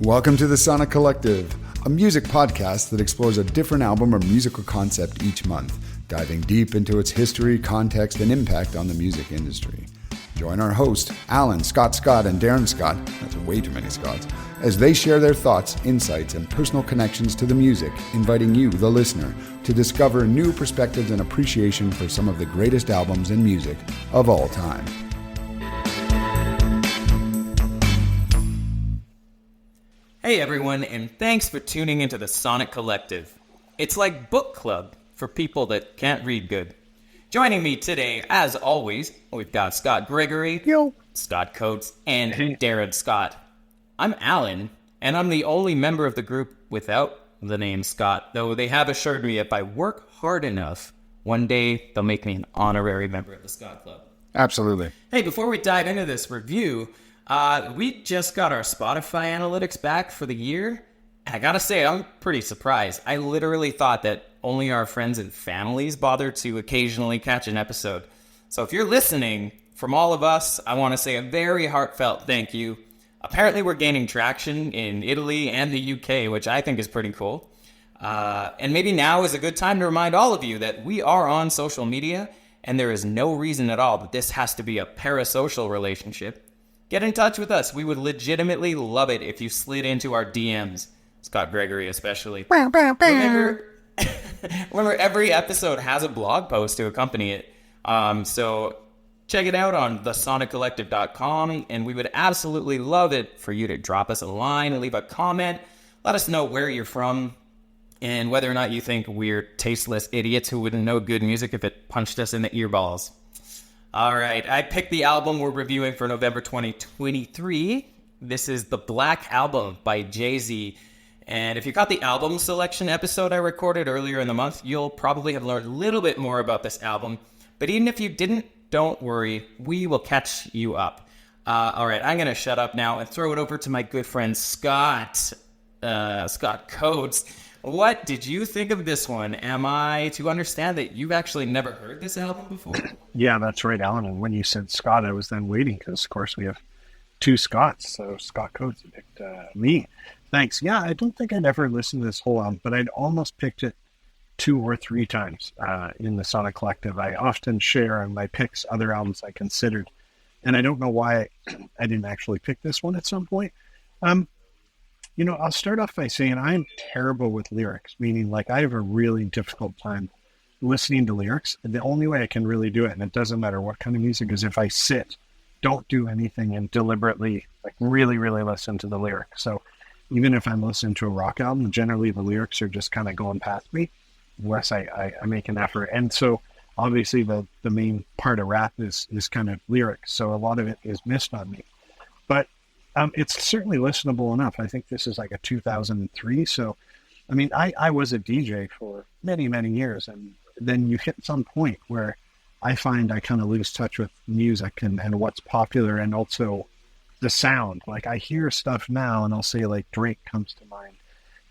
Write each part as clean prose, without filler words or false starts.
Welcome to the Sonic Collective, a music podcast that explores a different album or musical concept each month, diving deep into its history, context, and impact on the music industry. Join our hosts, Alan, Scott, and Darren Scott, that's way too many Scotts, as they share their thoughts, insights, and personal connections to the music, inviting you, the listener, to discover new perspectives and appreciation for some of the greatest albums and music of all time. Hey everyone, and thanks for tuning into the Sonic Collective. It's like book club for people that can't read good. Joining me today, as always, we've got Scott Gregory, Scott Coates, and Darren Scott. I'm Alan, and I'm the only member of the group without the name Scott, though they have assured me if I work hard enough, one day they'll make me an honorary member of the Scott Club. Absolutely. Hey, before we dive into this review, we just got our Spotify analytics back for the year. I gotta say, I'm pretty surprised. I literally thought that only our friends and families bother to occasionally catch an episode. So if you're listening, from all of us, I want to say a very heartfelt thank you. Apparently we're gaining traction in Italy and the UK, which I think is pretty cool. And maybe now is a good time to remind all of you that we are on social media, and there is no reason at all that this has to be a parasocial relationship. Get in touch with us. We would legitimately love it if you slid into our DMs. Scott Gregory especially. Remember, every episode has a blog post to accompany it. So check it out on thesoniccollective.com, and we would absolutely love it for you to drop us a line and leave a comment. Let us know where you're from and whether or not you think we're tasteless idiots who wouldn't know good music if it punched us in the earballs. All right, I picked the album we're reviewing for November 2023. This is The Black Album by JayZ. And if you got the album selection episode I recorded earlier in the month, you'll probably have learned a little bit more about this album. But even if you didn't, don't worry, we will catch you up. All right, I'm going to shut up now and throw it over to my good friend Scott Coates. What did you think of this one? Am I to understand that you've actually never heard this album before? Yeah, that's right, Alan. And when you said Scott, I was then waiting because, of course, we have two Scotts. So Scott Coates picked me. Thanks. Yeah, I don't think I'd ever listened to this whole album, but I'd almost picked it 2 or 3 times in the Sonic Collective. I often share on my picks other albums I considered, and I don't know why I didn't actually pick this one at some point. I'll start off by saying I'm terrible with lyrics, meaning like I have a really difficult time listening to lyrics. And the only way I can really do it, and it doesn't matter what kind of music, is if I sit, don't do anything, and deliberately like really, really listen to the lyrics. So even if I'm listening to a rock album, generally the lyrics are just kind of going past me, unless I make an effort. And so obviously the main part of rap is kind of lyrics. So a lot of it is missed on me. But it's certainly listenable enough. I think this is like a 2003. So, I mean, I was a DJ for many, many years. And then you hit some point where I find I kind of lose touch with music and what's popular, and also the sound. Like I hear stuff now and I'll say like Drake comes to mind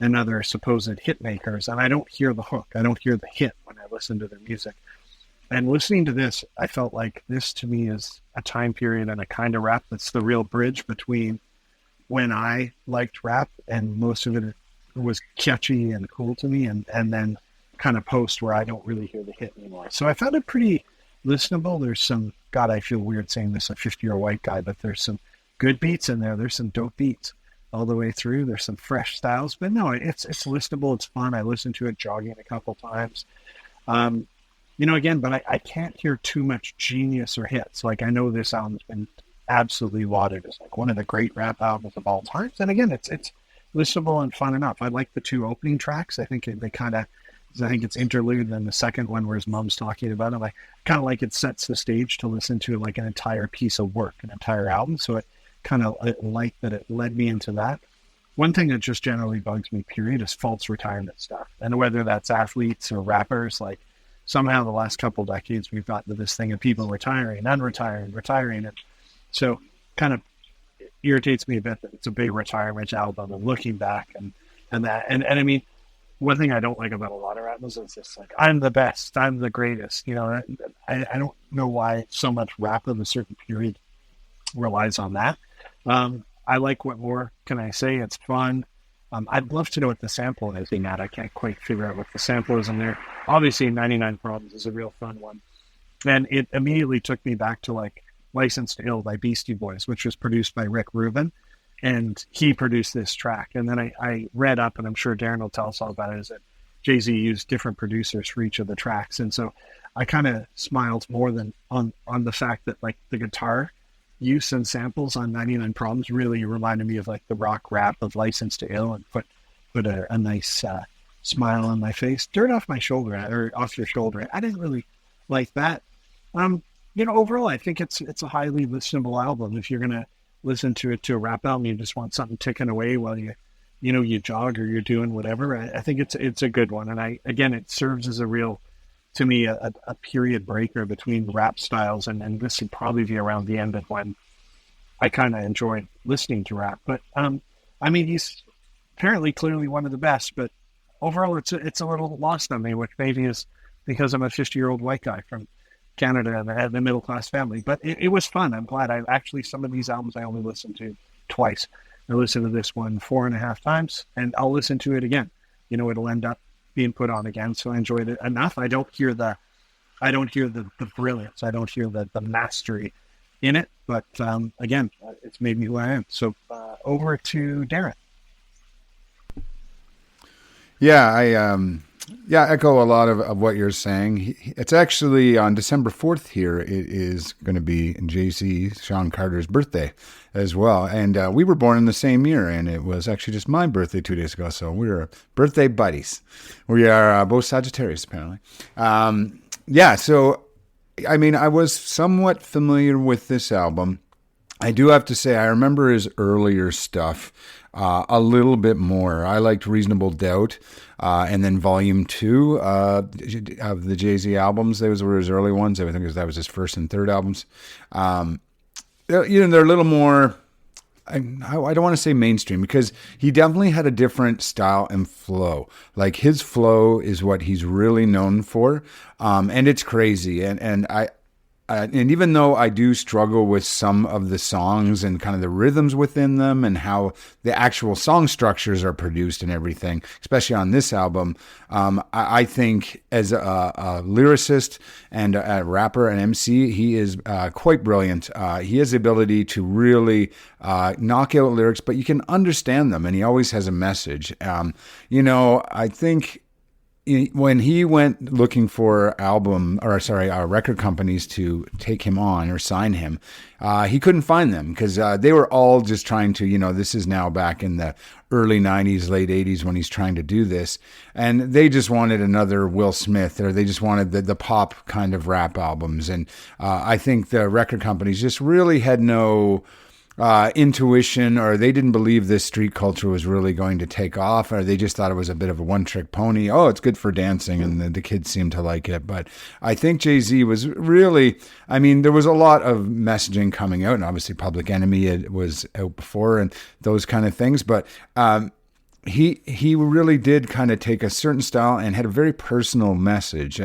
and other supposed hit makers. And I don't hear the hook. I don't hear the hit when I listen to their music. And listening to this, I felt like this to me is a time period and a kind of rap that's the real bridge between when I liked rap and most of it was catchy and cool to me, and then kind of post where I don't really hear the hit anymore. So I found it pretty listenable. There's some, God, I feel weird saying this, a 50-year white guy, but there's some good beats in there. There's some dope beats all the way through. There's some fresh styles, but no, it's listenable. It's fun. I listened to it jogging a couple times. Again, but I can't hear too much genius or hits. Like I know this album's been absolutely lauded as like one of the great rap albums of all time. And again, it's listenable and fun enough. I like the 2 opening tracks. I think it's interlude, and the second one where his mom's talking about him. I kind of like it sets the stage to listen to like an entire piece of work, an entire album. So it kind of like that it led me into that. One thing that just generally bugs me, period, is false retirement stuff. And whether that's athletes or rappers, like somehow the last couple of decades, we've gotten to this thing of people retiring, retiring. And so kind of irritates me a bit that it's a big retirement album and looking back and that. And I mean, one thing I don't like about a lot of rappers is just like, I'm the best, I'm the greatest. I don't know why so much rap of a certain period relies on that. I like what more can I say? It's fun. I'd love to know what the sample is in that. I can't quite figure out what the sample is in there. Obviously, 99 Problems is a real fun one. And it immediately took me back to like License to Ill by Beastie Boys, which was produced by Rick Rubin. And he produced this track. And then I read up, and I'm sure Darren will tell us all about it, is that JayZ used different producers for each of the tracks. And so I kind of smiled more than on the fact that like the guitar use and samples on 99 Problems really reminded me of like the rock rap of License to Ill, and put a nice smile on my face, dirt off my shoulder, or off your shoulder. I didn't really like that. Overall, I think it's a highly listenable album. If you're gonna listen to it to a rap album, you just want something ticking away while you jog or you're doing whatever. I think it's a good one, and it serves as a real, to me, a period breaker between rap styles, and this would probably be around the end of when I kind of enjoyed listening to rap. But he's apparently clearly one of the best, but overall it's a little lost on me, which maybe is because I'm a 50-year-old white guy from Canada and I had a middle class family. But it was fun. I'm glad. Some of these albums I only listened to twice. I listened to this one 4.5 times, and I'll listen to it again. It'll end up being put on again, so I enjoyed it enough. I don't hear the brilliance. I don't hear the mastery in it, but again, it's made me who I am. So over to Darren. Yeah, I echo a lot of what you're saying. It's actually on December 4th here. It is going to be JayZ, Sean Carter's birthday as well. And we were born in the same year, and it was actually just my birthday 2 days ago. So we were birthday buddies. We are both Sagittarius, apparently. So, I was somewhat familiar with this album. I do have to say, I remember his earlier stuff a little bit more. I liked Reasonable Doubt, and then Volume 2 of the JayZ albums. Those were his early ones. I think that was his first and third albums. They're a little more, I don't want to say mainstream, because he definitely had a different style and flow. Like, his flow is what he's really known for, and it's crazy. And even though I do struggle with some of the songs and kind of the rhythms within them and how the actual song structures are produced and everything, especially on this album, I think as a lyricist and a rapper and MC, he is quite brilliant. He has the ability to really knock out lyrics, but you can understand them, and he always has a message. I think when he went looking for record companies to take him on or sign him, he couldn't find them because they were all just trying to, this is now back in the early 90s, late 80s when he's trying to do this. And they just wanted another Will Smith, or they just wanted the pop kind of rap albums. And I think the record companies just really had no intuition, or they didn't believe this street culture was really going to take off, or they just thought it was a bit of a one-trick pony. Oh, it's good for dancing, and the kids seem to like it. But I think JayZ was really, there was a lot of messaging coming out, and obviously Public Enemy was out before and those kind of things, but he really did kind of take a certain style and had a very personal message.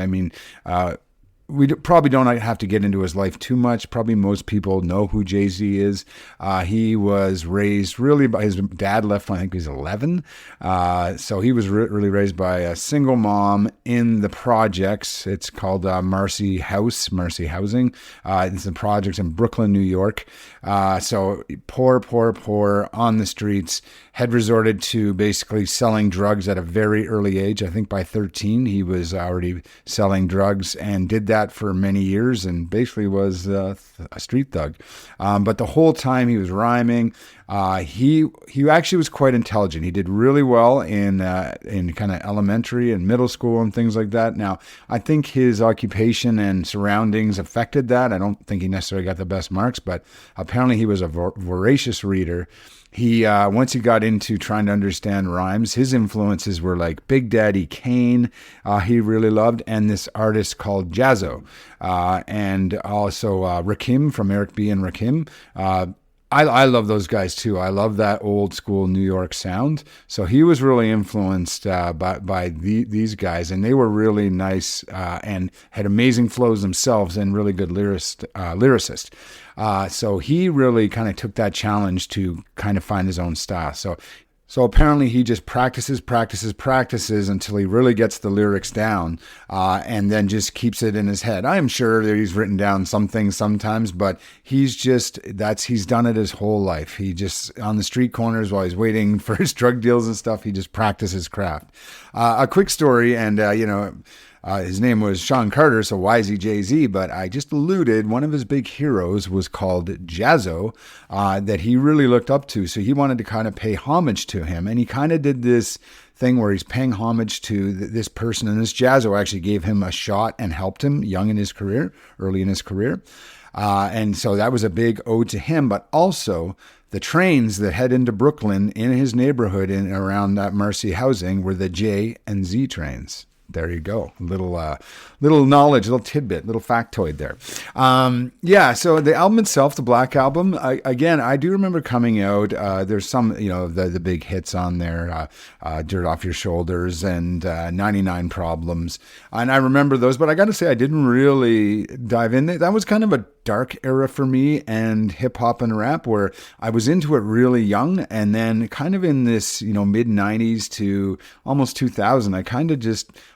We probably don't have to get into his life too much. Probably most people know who JayZ is. He was raised really by his dad left when I think he was 11. So he was really raised by a single mom in the projects. It's called Marcy Housing. It's the projects in Brooklyn, New York. So poor on the streets, had resorted to basically selling drugs at a very early age. I think by 13, he was already selling drugs and did that for many years and basically was a street thug. But the whole time he was rhyming. He actually was quite intelligent. He did really well in kind of elementary and middle school and things like that. Now, I think his occupation and surroundings affected that. I don't think he necessarily got the best marks, but apparently he was a voracious reader. He once he got into trying to understand rhymes, his influences were like Big Daddy Kane, he really loved, and this artist called Jazzo, and also Rakim from Eric B. and Rakim. I love those guys too. I love that old school New York sound. So he was really influenced by these guys, and they were really nice and had amazing flows themselves and really good lyricists. So he really kind of took that challenge to kind of find his own style. So apparently he just practices until he really gets the lyrics down, and then just keeps it in his head. I am sure that he's written down some things sometimes, but he's done it his whole life. He just, on the street corners while he's waiting for his drug deals and stuff, he just practices craft. A quick story, and his name was Sean Carter, so why is he JayZ? But I just alluded, one of his big heroes was called Jazzo, that he really looked up to. So he wanted to kind of pay homage to him. And he kind of did this thing where he's paying homage to this person. And this Jazzo actually gave him a shot and helped him early in his career. And so that was a big ode to him, but also the trains that head into Brooklyn in his neighborhood and around that Marcy housing were the J and Z trains. There you go. Little knowledge, little tidbit, little factoid there. So the album itself, the Black Album, I do remember coming out. There's some, the big hits on there, Dirt Off Your Shoulders and 99 Problems. And I remember those, but I got to say, I didn't really dive in. That was kind of a dark era for me and hip hop and rap, where I was into it really young. And then kind of in this, mid 90s to almost 2000,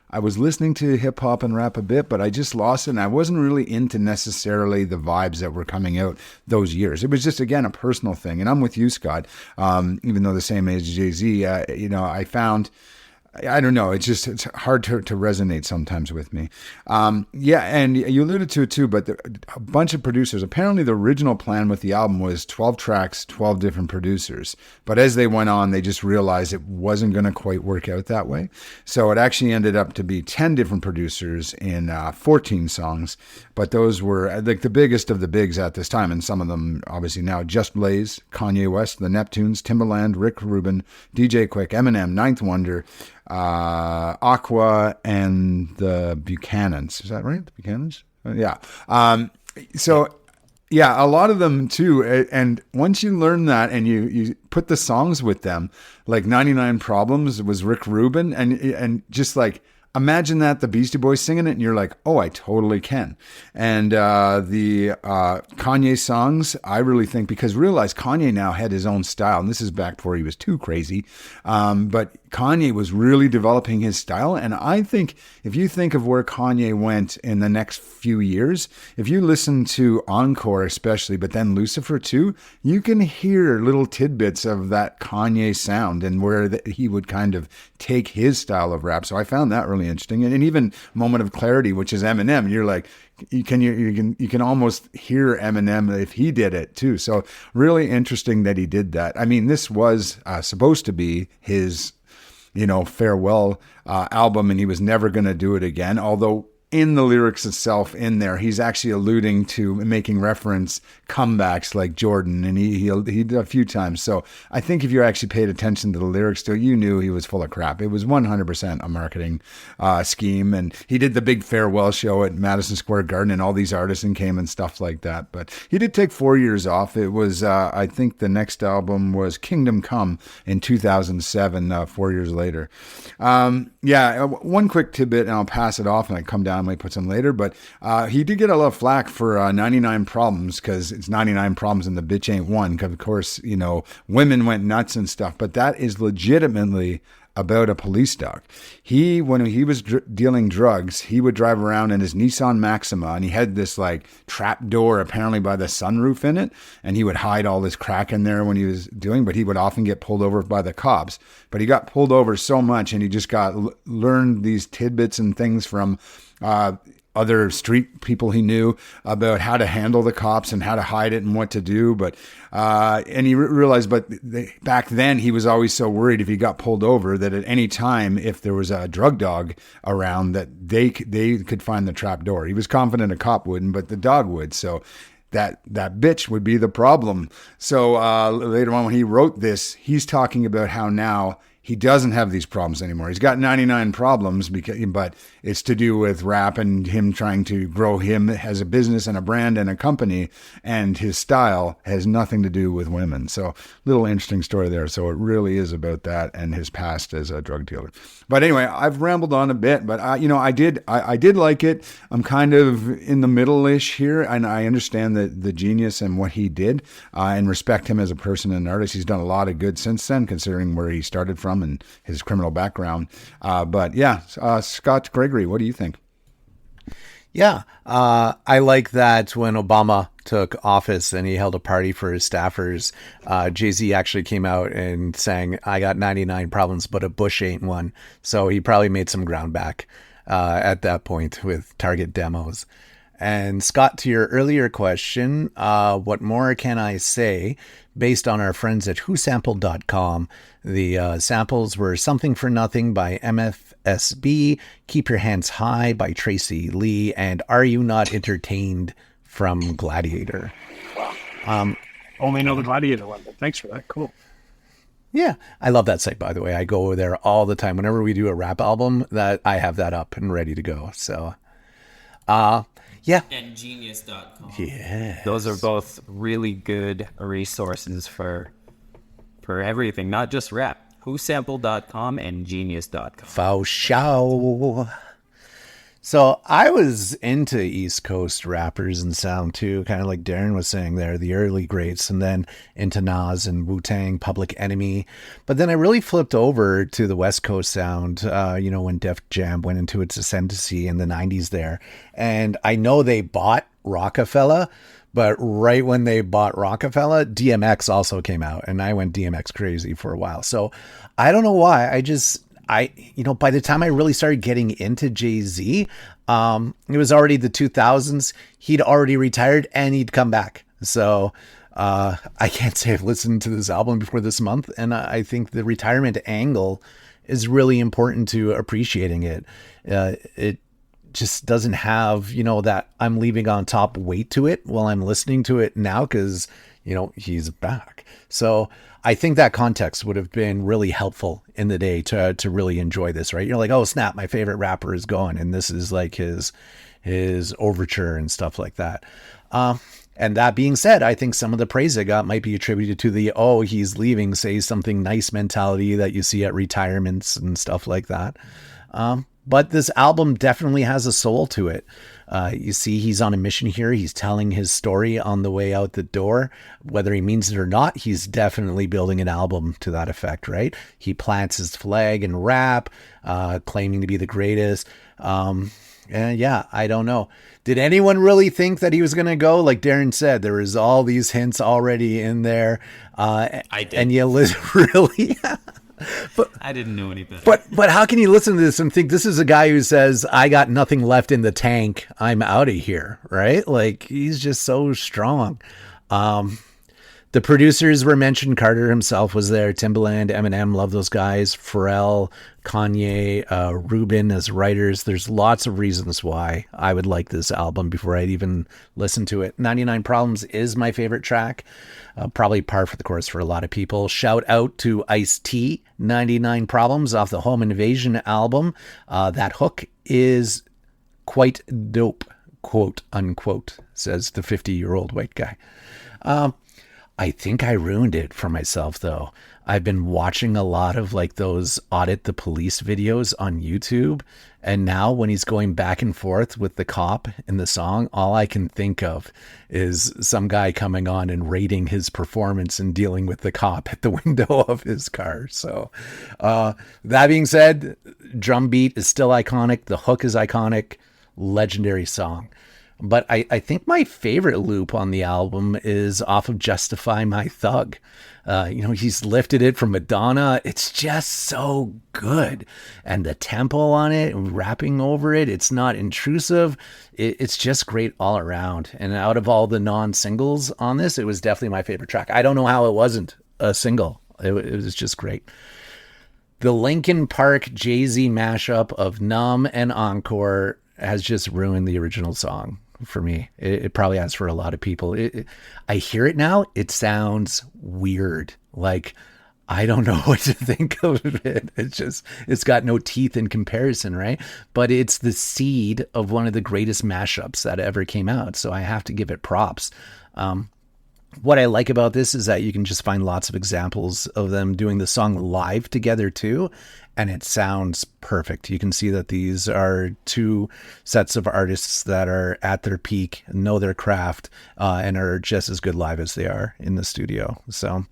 I was listening to hip hop and rap a bit, but I just lost it. And I wasn't really into necessarily the vibes that were coming out those years. It was just, again, a personal thing. And I'm with you, Scott. Even though the same age as JayZ, I found, I don't know, it's hard to resonate sometimes with me. And you alluded to it too, but a bunch of producers. Apparently the original plan with the album was 12 tracks, 12 different producers. But as they went on, they just realized it wasn't going to quite work out that way. So it actually ended up to be 10 different producers in 14 songs. But those were like the biggest of the bigs at this time. And some of them, obviously now, Just Blaze, Kanye West, The Neptunes, Timbaland, Rick Rubin, DJ Quick, Eminem, Ninth Wonder, Aqua, and the Buchanans. Is that right? The Buchanans? Yeah. A lot of them too. And once you learn that and you put the songs with them, like 99 Problems was Rick Rubin, and just like, imagine that, the Beastie Boys singing it, and you're like, oh, I totally can. And the Kanye songs, I really think, because realize Kanye now had his own style, and this is back before he was too crazy, but Kanye was really developing his style. And I think if you think of where Kanye went in the next few years, if you listen to Encore especially, but then Lucifer too, you can hear little tidbits of that Kanye sound and where he would kind of take his style of rap. So I found that really interesting. And even Moment of Clarity, which is Eminem, you're like, you can almost hear Eminem if he did it too. So really interesting that he did that. I mean, this was supposed to be his farewell album, and he was never going to do it again. Although in the lyrics itself in there, he's actually alluding to making reference comebacks like Jordan, and he did a few times. So I think if you actually paid attention to the lyrics still, you knew he was full of crap. It was 100% a marketing scheme. And he did the big farewell show at Madison Square Garden, and all these artists came and stuff like that. But he did take 4 years off. It was, I think the next album was Kingdom Come in 2007, 4 years later. One quick tidbit, and I'll pass it off, and I come down. I might put some later, but he did get a lot of flack for 99 Problems, because it's 99 problems and the bitch ain't one. Because of course, women went nuts and stuff, but that is legitimately about a police dog. When he was dealing drugs, he would drive around in his Nissan Maxima, and he had this like trap door apparently by the sunroof in it, and he would hide all this crack in there when he was doing, but he would often get pulled over by the cops. But he got pulled over so much, and he just learned these tidbits and things from other street people he knew about how to handle the cops and how to hide it and what to do. But and he realized, back then he was always so worried if he got pulled over that at any time, if there was a drug dog around, that they could find the trap door. He was confident a cop wouldn't, but the dog would. So that bitch would be the problem. So later on when he wrote this, he's talking about how now he doesn't have these problems anymore. He's got 99 problems, but it's to do with rap and him trying to grow him as a business and a brand and a company, and his style has nothing to do with women. So little interesting story there. So it really is about that and his past as a drug dealer. But anyway, I've rambled on a bit, but I did like it. I'm kind of in the middle-ish here, and I understand the genius and what he did, and respect him as a person and an artist. He's done a lot of good since then, considering where he started from and his criminal background. But yeah, Scott Gregory, what do you think? Yeah, I like that when Obama took office and he held a party for his staffers, JayZ actually came out and sang, "I got 99 problems, but a bush ain't one." So he probably made some ground back at that point with Target demos. And Scott, to your earlier question, what more can I say? Based on our friends at whosampled.com, the samples were Something for Nothing by MFSB, Keep Your Hands High by Tracy Lee, and Are You Not Entertained from Gladiator. Wow. Only know the Gladiator one, but thanks for that. Cool. Yeah, I love that site, by the way. I go over there all the time. Whenever we do a rap album, that I have that up and ready to go. So, yeah. And genius.com. Yeah. Those are both really good resources for everything, not just rap. Whosampled.com and genius.com. Faux show. So I was into East Coast rappers and sound too, kind of like Darren was saying there, the early greats, and then into Nas and Wu-Tang, Public Enemy. But then I really flipped over to the West Coast sound, when Def Jam went into its ascendancy in the 90s there. And I know they bought Rockefeller, but right when they bought Rockefeller, DMX also came out, and I went DMX crazy for a while. So I don't know why. By the time I really started getting into JayZ, it was already the 2000s. He'd already retired and he'd come back. So I can't say I've listened to this album before this month. And I think the retirement angle is really important to appreciating it. It just doesn't have, that I'm leaving on top weight to it while I'm listening to it now because, he's back. So I think that context would have been really helpful in the day to really enjoy this, right? You're like, oh snap, my favorite rapper is gone, and this is like his overture and stuff like that. And that being said, I think some of the praise I got might be attributed to the, oh, he's leaving, say something nice mentality that you see at retirements and stuff like that. But this album definitely has a soul to it. You see, he's on a mission here. He's telling his story on the way out the door. Whether he means it or not, he's definitely building an album to that effect, right? He plants his flag in rap, claiming to be the greatest. And yeah, I don't know. Did anyone really think that he was going to go? Like Darren said, there was all these hints already in there. I did. And you really... But I didn't know any better. But how can you listen to this and think this is a guy who says, I got nothing left in the tank, I'm out of here, right? Like, he's just so strong. The producers were mentioned. Carter himself was there. Timbaland, Eminem, love those guys. Pharrell, Kanye, Rubin as writers. There's lots of reasons why I would like this album before I'd even listen to it. 99 Problems is my favorite track. Probably par for the course for a lot of people. Shout out to Ice-T, 99 Problems off the Home Invasion album. That hook is quite dope, quote unquote, says the 50-year-old white guy. I think I ruined it for myself, though. I've been watching a lot of like those Audit the Police videos on YouTube. And now when he's going back and forth with the cop in the song, all I can think of is some guy coming on and rating his performance and dealing with the cop at the window of his car. So that being said, drum beat is still iconic. The hook is iconic. Legendary song. But I think my favorite loop on the album is off of Justify My Thug. He's lifted it from Madonna. It's just so good. And the tempo on it, rapping over it, it's not intrusive. It's just great all around. And out of all the non-singles on this, it was definitely my favorite track. I don't know how it wasn't a single. It was just great. The Linkin Park JayZ mashup of Numb and Encore has just ruined the original song. For me, it probably has for a lot of people. I hear it now. It sounds weird. Like I don't know what to think of it. It's got no teeth in comparison, right? But it's the seed of one of the greatest mashups that ever came out. So I have to give it props. What I like about this is that you can just find lots of examples of them doing the song live together too, and it sounds perfect. You can see that these are two sets of artists that are at their peak, know their craft, and are just as good live as they are in the studio. So,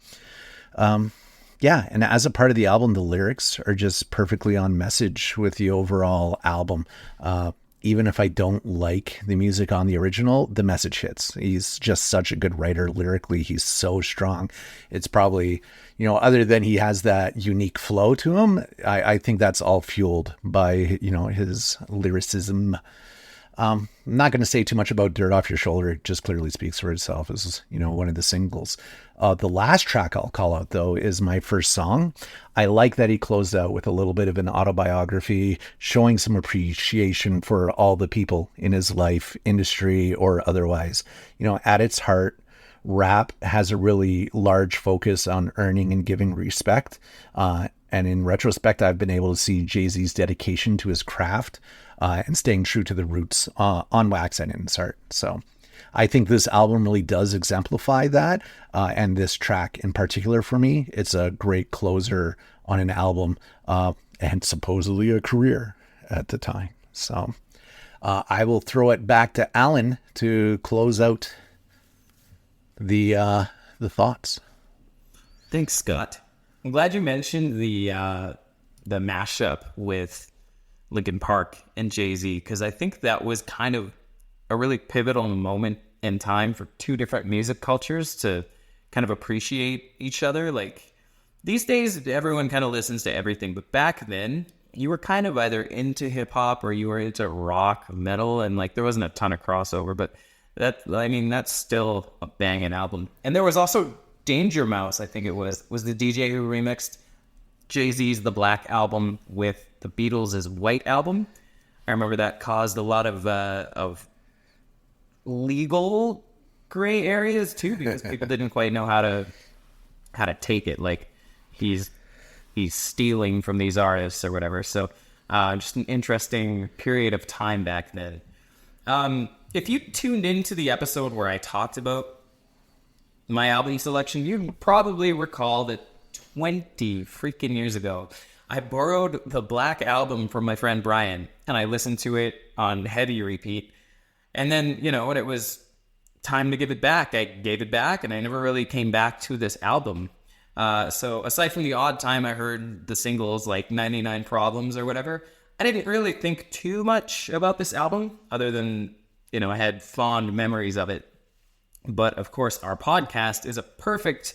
yeah, and as a part of the album, the lyrics are just perfectly on message with the overall album. Even if I don't like the music on the original, the message hits. He's just such a good writer lyrically. He's so strong. It's probably, other than he has that unique flow to him, I think that's all fueled by, his lyricism. I'm not going to say too much about Dirt Off Your Shoulder. It just clearly speaks for itself as, one of the singles. The last track I'll call out, though, is My First Song. I like that he closed out with a little bit of an autobiography, showing some appreciation for all the people in his life, industry or otherwise. At its heart, rap has a really large focus on earning and giving respect. And in retrospect, I've been able to see JayZ's dedication to his craft and staying true to the roots on wax and in his heart. So I think this album really does exemplify that. And this track in particular for me, it's a great closer on an album and supposedly a career at the time. So I will throw it back to Alan to close out the thoughts. Thanks, Scott. I'm glad you mentioned the mashup with Linkin Park and JayZ, because I think that was kind of a really pivotal moment in time for two different music cultures to kind of appreciate each other. Like these days, everyone kind of listens to everything, but back then you were kind of either into hip hop or you were into rock, metal, and like there wasn't a ton of crossover, but that's still a banging album. And there was also Danger Mouse, I think it was the DJ who remixed JayZ's The Black Album with the Beatles' White Album. I remember that caused a lot of legal gray areas too, because people didn't quite know how to take it. Like he's stealing from these artists or whatever. So just an interesting period of time back then. If you tuned into the episode where I talked about my album selection, you probably recall that 20 freaking years ago, I borrowed the Black Album from my friend Brian, and I listened to it on heavy repeat. And then, when it was time to give it back, I gave it back, and I never really came back to this album. So aside from the odd time I heard the singles like 99 Problems or whatever, I didn't really think too much about this album other than, I had fond memories of it. But of course, our podcast is a perfect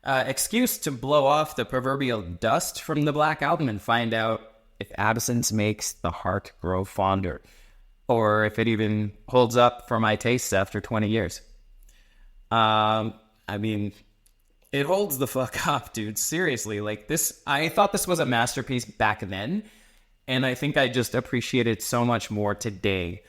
excuse to blow off the proverbial dust from the Black Album and find out if absence makes the heart grow fonder, or if it even holds up for my tastes after 20 years. It holds the fuck up, dude. Seriously, like this, I thought this was a masterpiece back then, and I think I just appreciate it so much more today.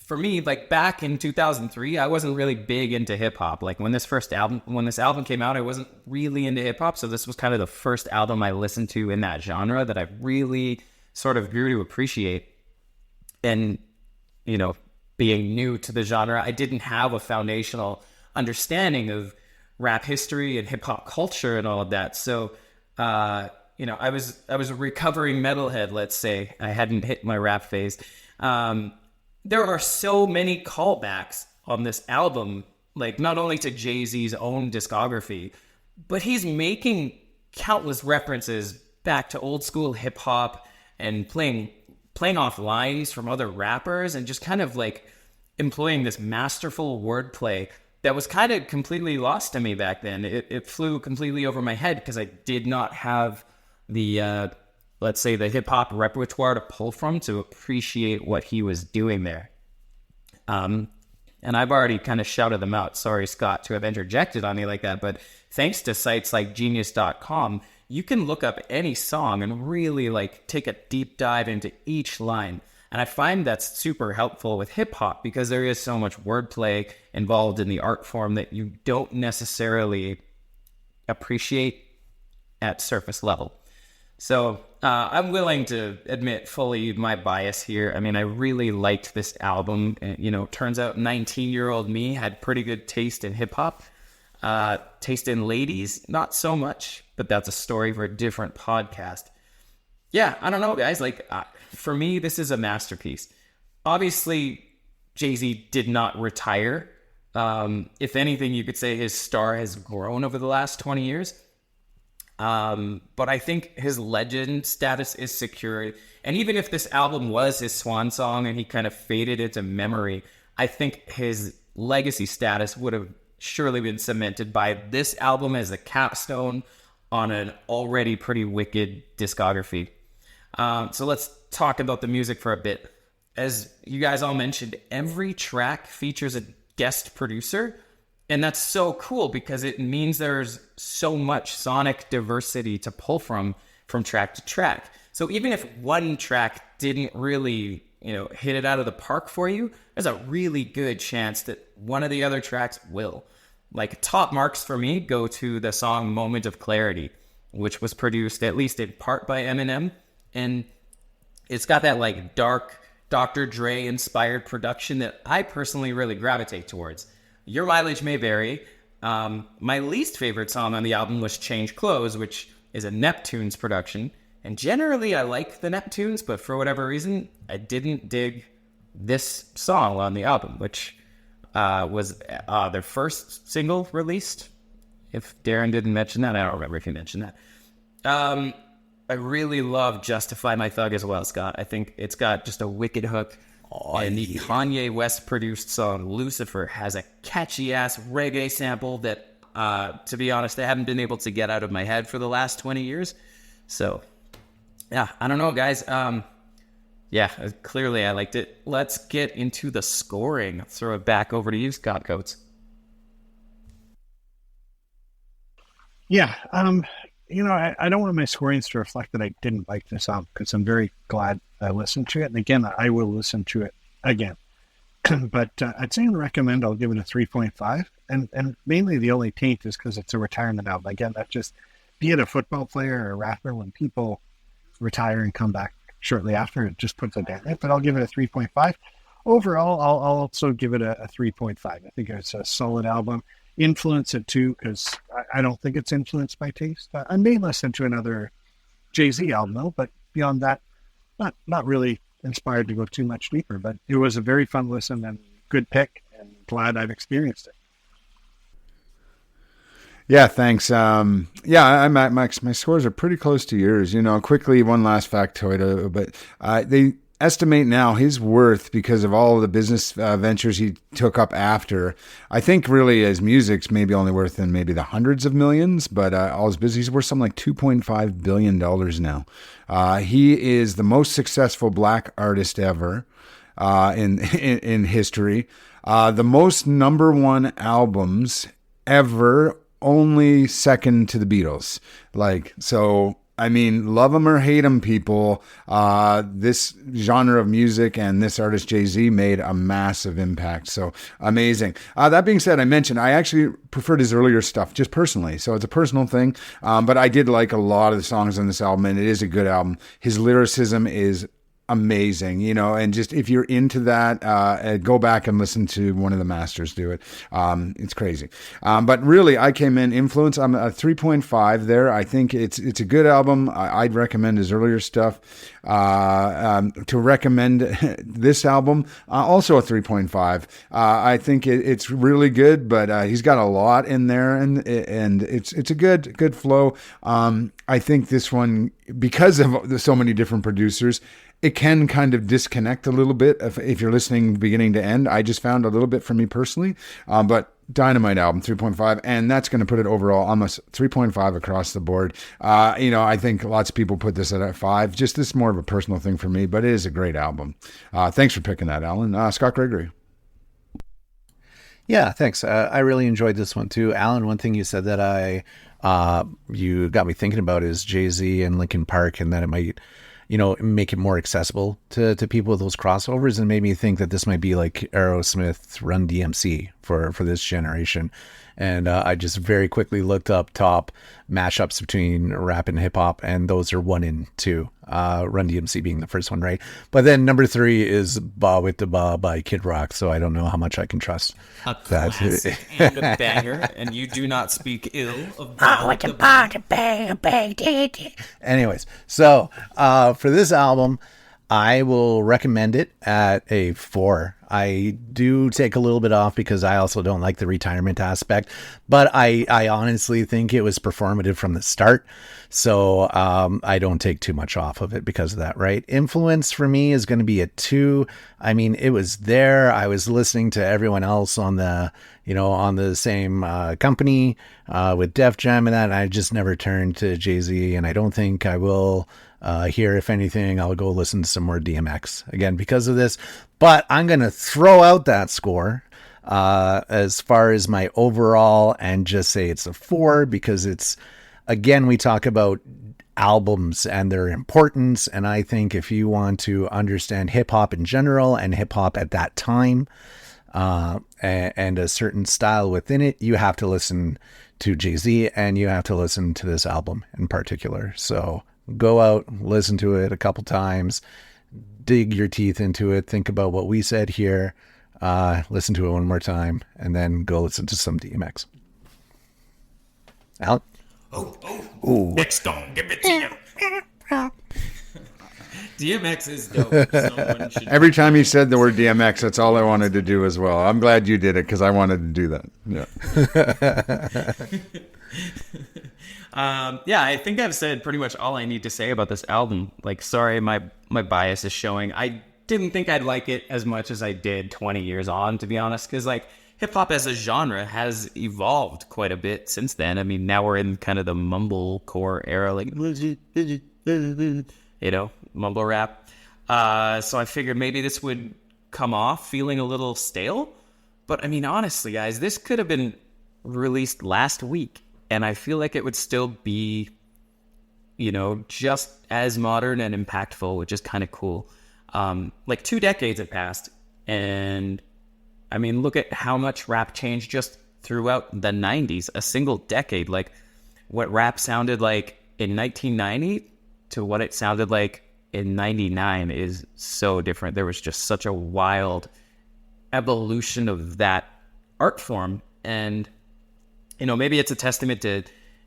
For me, like back in 2003, I wasn't really big into hip hop. Like when this album came out, I wasn't really into hip hop. So this was kind of the first album I listened to in that genre that I really sort of grew to appreciate. And, being new to the genre, I didn't have a foundational understanding of rap history and hip hop culture and all of that. So, I was a recovering metalhead, let's say. I hadn't hit my rap phase. There are so many callbacks on this album, like not only to JayZ's own discography, but he's making countless references back to old school hip hop and playing off lines from other rappers and just kind of like employing this masterful wordplay that was kind of completely lost to me back then. It flew completely over my head because I did not have the let's say the hip hop repertoire to pull from to appreciate what he was doing there. And I've already kind of shouted them out. Sorry, Scott, to have interjected on me like that. But thanks to sites like genius.com, you can look up any song and really like take a deep dive into each line. And I find that's super helpful with hip hop because there is so much wordplay involved in the art form that you don't necessarily appreciate at surface level. So I'm willing to admit fully my bias here. I mean, I really liked this album. Turns out 19-year-old me had pretty good taste in hip hop. Taste in ladies, not so much, but that's a story for a different podcast. Yeah, I don't know, guys. Like, for me, this is a masterpiece. Obviously, JayZ did not retire. If anything, you could say his star has grown over the last 20 years. But I think his legend status is secure. And even if this album was his swan song and he kind of faded into memory, I think his legacy status would have surely been cemented by this album as a capstone on an already pretty wicked discography. So let's talk about the music for a bit. As you guys all mentioned, every track features a guest producer. And that's so cool because it means there's so much sonic diversity to pull from track to track. So even if one track didn't really, hit it out of the park for you, there's a really good chance that one of the other tracks will. Like, top marks for me go to the song Moment of Clarity, which was produced at least in part by Eminem. And it's got that like dark Dr. Dre inspired production that I personally really gravitate towards. Your mileage may vary. My least favorite song on the album was Change Clothes, which is a Neptunes production. And generally I like the Neptunes, but for whatever reason, I didn't dig this song on the album, which was their first single released. If Darren didn't mention that, I don't remember if he mentioned that. I really love Justify My Thug as well, Scott. I think it's got just a wicked hook. And the Kanye West produced song Lucifer has a catchy ass reggae sample that, to be honest, I haven't been able to get out of my head for the last 20 years. So, yeah, I don't know, guys. Clearly I liked it. Let's get into the scoring. I'll throw it back over to you, Scott Coates. Yeah, I don't want my scorings to reflect that I didn't like this album because I'm very glad I listened to it. And again, I will listen to it again. But I'd say in recommend, I'll give it a 3.5. And mainly the only taint is because it's a retirement album. Again, that's just, be it a football player or a rapper, when people retire and come back shortly after, it just puts a dent in it. But I'll give it a 3.5. Overall, I'll also give it a 3.5. I think it's a solid album. Influence it too, because I don't think it's influenced by taste. I may listen to another JayZ album though, but beyond that, not really inspired to go too much deeper. But it was a very fun listen and good pick, and glad I've experienced it. Yeah, thanks. My scores are pretty close to yours. Quickly, one last factoid, but they estimate now his worth, because of all of the business ventures he took up after. I think really his music's maybe only worth in maybe the hundreds of millions, but all his business, he's worth something like $2.5 billion now. He is the most successful black artist ever in history. The most number one albums ever, only second to the Beatles. I mean, love them or hate them, people. This genre of music and this artist JayZ made a massive impact. So amazing. That being said, I actually preferred his earlier stuff just personally. So it's a personal thing. But I did like a lot of the songs on this album, and it is a good album. His lyricism is amazing, and just if you're into that, go back and listen to one of the masters do it. It's crazy. But really, I came in influence. I'm a 3.5 there. I think it's a good album. I'd recommend his earlier stuff. To recommend this album, also a 3.5. I think it's really good, but he's got a lot in there, and it's a good flow. I think this one, because of so many different producers, it can kind of disconnect a little bit if you're listening beginning to end. I just found a little bit for me personally, but dynamite album, 3.5, and that's going to put it overall almost 3.5 across the board. I think lots of people put this at a 5. Just this is more of a personal thing for me, but it is a great album. Thanks for picking that, Alan. Scott Gregory. Yeah, thanks. I really enjoyed this one too. Alan, one thing you said that you got me thinking about is JayZ and Linkin Park, and that it might, make it more accessible to people with those crossovers, and made me think that this might be like Aerosmith, Run DMC for this generation. And I just very quickly looked up top mashups between rap and hip hop, and those are 1 and 2. Run DMC being the first one, right? But then number 3 is Ba with the Ba by Kid Rock. So I don't know how much I can trust A that. classic and a banger, and you do not speak ill of Ba with the Ba. Anyways, so for this album, I will recommend it at a 4. I do take a little bit off because I also don't like the retirement aspect, but I honestly think it was performative from the start. So I don't take too much off of it because of that, right? Influence for me is going to be a 2. I mean, it was there. I was listening to everyone else on the, on the same company with Def Jam and that, and I just never turned to JayZ, and I don't think I will. Here, if anything, I'll go listen to some more DMX again because of this. But I'm going to throw out that score as far as my overall and just say it's a 4 because it's, again, we talk about albums and their importance. And I think if you want to understand hip hop in general and hip hop at that time and a certain style within it, you have to listen to JayZ and you have to listen to this album in particular. So go out, listen to it a couple times, dig your teeth into it, think about what we said here, listen to it one more time, and then go listen to some DMX. Alan? Oh, next song, give it to you. DMX is dope. Someone should Every time you said the word DMX, that's all I wanted to do as well. I'm glad you did it because I wanted to do that. Yeah. I think I've said pretty much all I need to say about this album. Like, sorry, my bias is showing. I didn't think I'd like it as much as I did 20 years on, to be honest, because like hip hop as a genre has evolved quite a bit since then. I mean, now we're in kind of the mumblecore era, like, mumble rap. So I figured maybe this would come off feeling a little stale. But I mean, honestly, guys, this could have been released last week, and I feel like it would still be, just as modern and impactful, which is kind of cool. Like 2 decades have passed, and I mean, look at how much rap changed just throughout the 90s, a single decade. Like what rap sounded like in 1990 to what it sounded like in 99 is so different. There was just such a wild evolution of that art form. And, maybe it's a testament to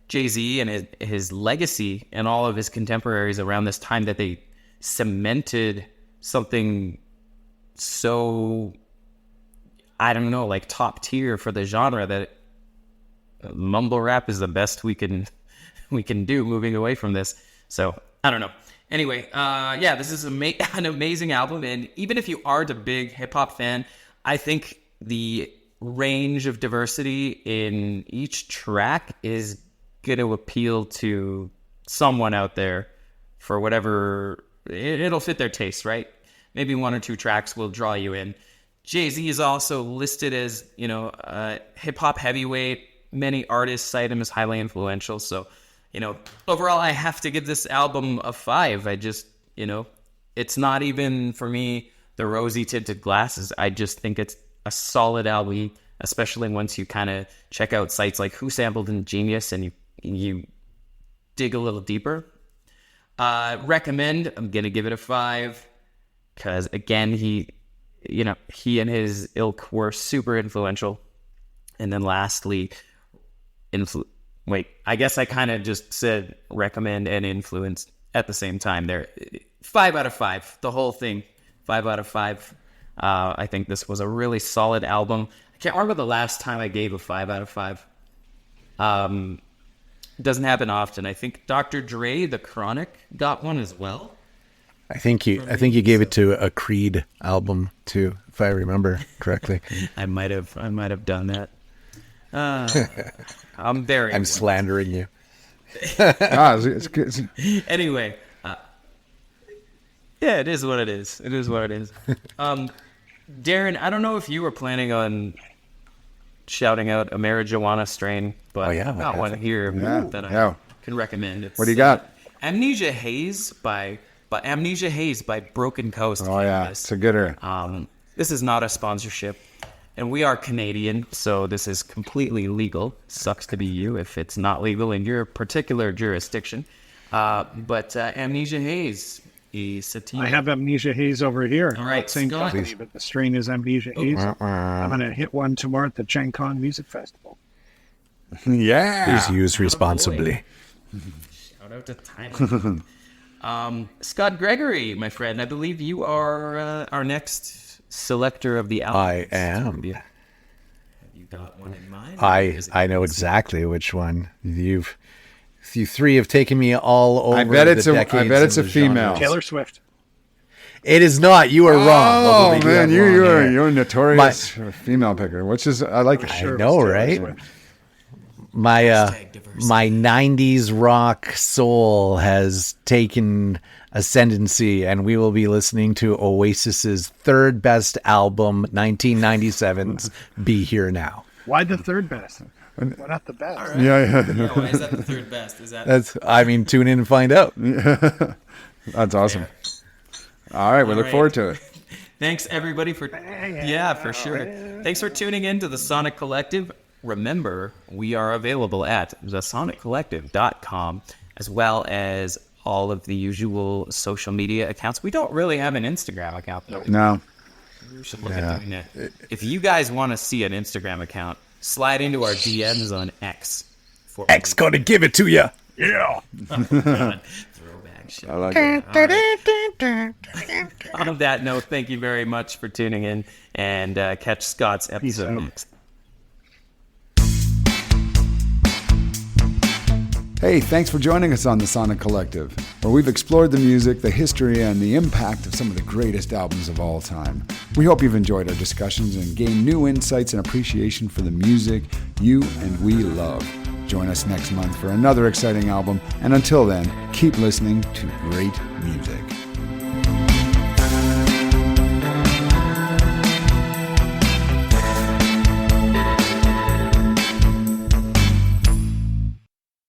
JayZ and his legacy and all of his contemporaries around this time that they cemented something so, I don't know, like top tier for the genre that mumble rap is the best we can do moving away from this. So I don't know. Anyway, this is an amazing album. And even if you aren't a big hip hop fan, I think the range of diversity in each track is going to appeal to someone out there for whatever, it'll fit their taste, right? Maybe 1 or 2 tracks will draw you in. JayZ is also listed as, a hip-hop heavyweight. Many artists cite him as highly influential. So, overall, I have to give this album a 5. I just, it's not even, for me, the rosy tinted glasses. I just think it's a solid album, especially once you kind of check out sites like Who Sampled in Genius and you dig a little deeper. Recommend. I'm going to give it a 5 because, again, he and his ilk were super influential. And then lastly, I guess I kind of just said recommend and influence at the same time there. 5 out of 5, the whole thing, 5 out of 5. I think this was a really solid album. I can't remember the last time I gave a 5 out of 5. Doesn't happen often. I think Dr. Dre, The Chronic, got one as well. I think you gave it to a Creed album too, if I remember correctly. I might have done that. I'm slandering you. It's good. Anyway, yeah, it is what it is. It is what it is. Darren, I don't know if you were planning on shouting out a marijuana strain, but I got one here that I can recommend. What do you got? Amnesia Haze by Broken Coast. Oh yeah, it's a gooder. This is not a sponsorship. And we are Canadian, so this is completely legal. Sucks to be you if it's not legal in your particular jurisdiction. But Amnesia Haze is sativa. I have Amnesia Haze over here. All right, Same Scott. company, but the strain is Amnesia Haze. I'm going to hit one tomorrow at the Gen Con Music Festival. Yeah. Please use responsibly. Shout out to Thailand. Scott Gregory, my friend, I believe you are our next selector of the album. I am. Have you got one in mind? I know exactly which one. You three have taken me all over. I bet it's the a decades of the female. genre. Taylor Swift. It is not. You are wrong. Oh Although they do man, have long hair. you're a notorious female picker, which is I like it. I know, right? My my 90s rock soul has taken ascendancy, and we will be listening to Oasis's third best album, 1997's Be Here Now. Why the third best? Why not the best? Right. Yeah. Why is that the third best? Is that Tune in and find out. That's awesome. All right, we look forward to it. Thanks everybody for for sure. Thanks for tuning in to the Sonic Collective. Remember, we are available at thesonic.collective.com, as well as all of the usual social media accounts. We don't really have an Instagram account, though. No. We should look at doing that. If you guys want to see an Instagram account, slide into our DMs on X. X gonna give it to you. Yeah. Throwback shit. I like it. On that note, thank you very much for tuning in, and catch Scott's episode out. next. Hey, thanks for joining us on the Sonic Collective, where we've explored the music, the history, and the impact of some of the greatest albums of all time. We hope you've enjoyed our discussions and gained new insights and appreciation for the music you and we love. Join us next month for another exciting album, and until then, keep listening to great music.